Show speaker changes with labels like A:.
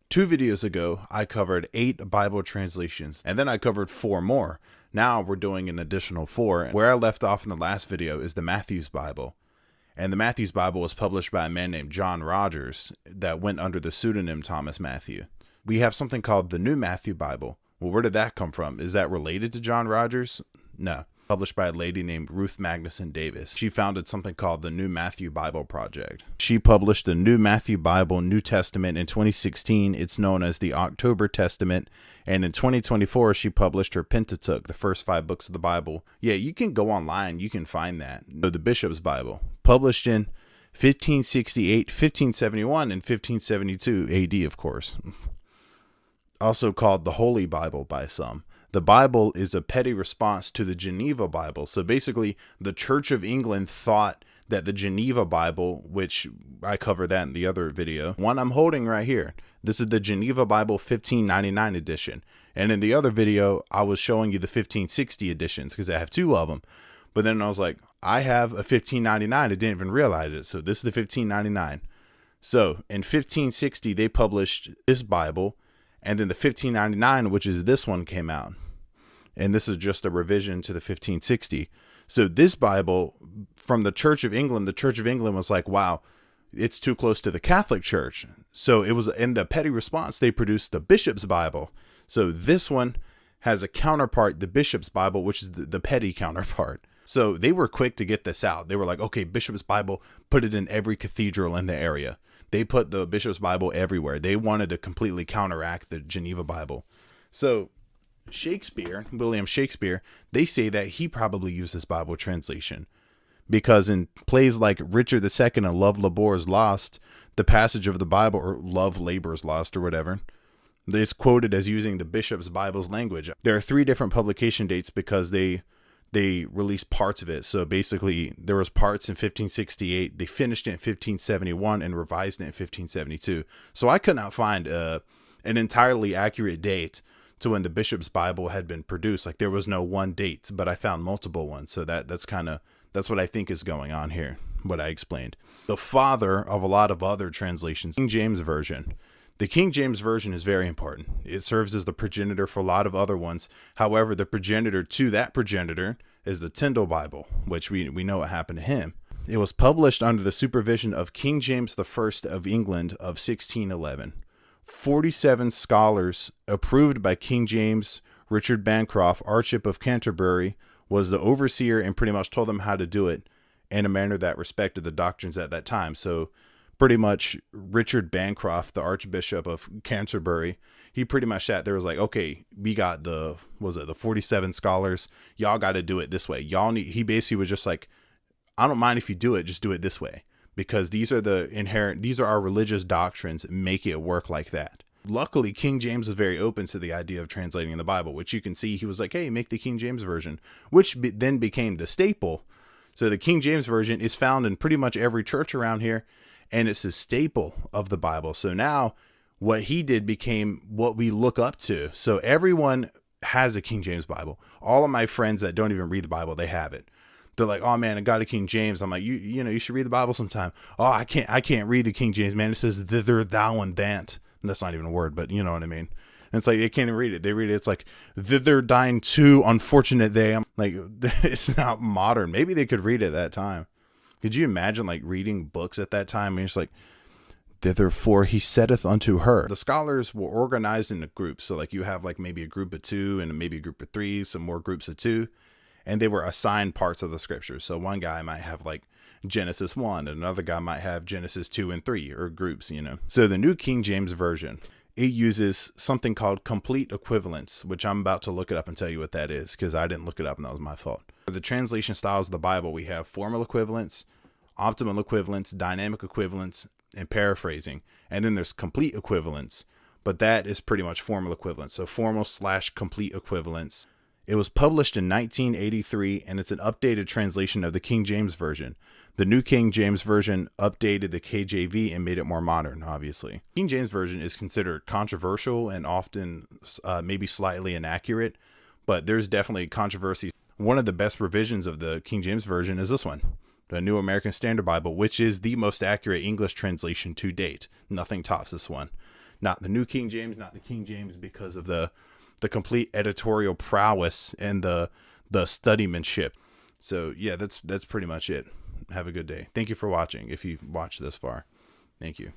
A: 2 videos ago, I covered 8 Bible translations, and then I covered 4 more. Now we're doing an additional 4. Where I left off in the last video is the Matthew's Bible. And the Matthew's Bible was published by a man named John Rogers that went under the pseudonym Thomas Matthew. We have something called the New Matthew Bible. Well, where did that come from? Is that related to John Rogers? No. Published by a lady named Ruth Magnuson Davis. She founded something called the New Matthew Bible Project. She published the New Matthew Bible New Testament in 2016. It's known as the October Testament. And in 2024, she published her Pentateuch, the first 5 books of the Bible. Yeah, you can go online. You can find that. The Bishop's Bible, published in 1568, 1571, and 1572 AD, of course. Also called the Holy Bible by some. The Bible is a petty response to the Geneva Bible. So basically, the Church of England thought that the Geneva Bible, which I covered that in the other video, one I'm holding right here, this is the Geneva Bible 1599 edition. And in the other video, I was showing you the 1560 editions because I have 2 of them. But then I was like, I have a 1599. I didn't even realize it. So this is the 1599. So in 1560, they published this Bible. And then the 1599, which is this one, came out. And this is just a revision to the 1560. So this Bible from the Church of England was like, wow, it's too close to the Catholic Church. So it was in the petty response, they produced the Bishop's Bible. So this one has a counterpart, the Bishop's Bible, which is the petty counterpart. So they were quick to get this out. They were like, okay, Bishop's Bible, put it in every cathedral in the area. They put the Bishop's Bible everywhere. They wanted to completely counteract the Geneva Bible. So Shakespeare, William Shakespeare, they say that he probably used this Bible translation because in plays like Richard II and Love Labour's Lost, the passage of the Bible, or Love Labour's Lost or whatever, is quoted as using the Bishop's Bible's language. There are 3 different publication dates because they released parts of it. So basically there was parts in 1568. They finished it in 1571 and revised it in 1572. So I could not find an entirely accurate date to when the Bishop's Bible had been produced. Like there was no one date, but I found multiple ones. So that's what I think is going on here, what I explained. The father of a lot of other translations, King James Version. The King James Version is very important. It serves as the progenitor for a lot of other ones. However, the progenitor to that progenitor is the Tyndale Bible, which we know what happened to him. It was published under the supervision of King James I of England of 1611. 47 scholars approved by King James. Richard Bancroft, Archbishop of Canterbury, was the overseer and pretty much told them how to do it in a manner that respected the doctrines at that time. So pretty much Richard Bancroft, the Archbishop of Canterbury, he pretty much sat there, was like, okay, we got the 47 scholars. Y'all got to do it this way. He basically was just like, I don't mind if you do it, just do it this way. Because these are our religious doctrines, make it work like that. Luckily, King James was very open to the idea of translating the Bible, which you can see he was like, hey, make the King James Version, which then became the staple. So the King James Version is found in pretty much every church around here, and it's a staple of the Bible. So now what he did became what we look up to. So everyone has a King James Bible. All of my friends that don't even read the Bible, they have it. They're like, oh man, I got a King James. I'm like, you should read the Bible sometime. Oh, I can't read the King James, man. It says thither, thou, and that. And that's not even a word, but you know what I mean. And it's like, they can't even read it. They read it. It's like, thither, thine, too, unfortunate they. I'm like, it's not modern. Maybe they could read it at that time. Could you imagine like reading books at that time? And you're just like, thitherefore he saith unto her. The scholars were organized into groups. So like you have like maybe a group of 2 and maybe a group of 3, some more groups of 2. And they were assigned parts of the scriptures. So one guy might have like Genesis 1, and another guy might have Genesis 2 and 3, or groups, So the New King James Version, it uses something called complete equivalence, which I'm about to look it up and tell you what that is, because I didn't look it up and that was my fault. For the translation styles of the Bible, we have formal equivalence, optimal equivalence, dynamic equivalence, and paraphrasing. And then there's complete equivalence, but that is pretty much formal equivalence. So formal/complete equivalence. It was published in 1983, and it's an updated translation of the King James Version. The New King James Version updated the KJV and made it more modern, obviously. King James Version is considered controversial and often maybe slightly inaccurate, but there's definitely controversy. One of the best revisions of the King James Version is this one. the New American Standard Bible, which is the most accurate English translation to date. Nothing tops this one. not the New King James, not the King James, because of the complete editorial prowess and the studymanship. So yeah, that's pretty much it. Have a good day. Thank you for watching. If you've watched this far, thank you.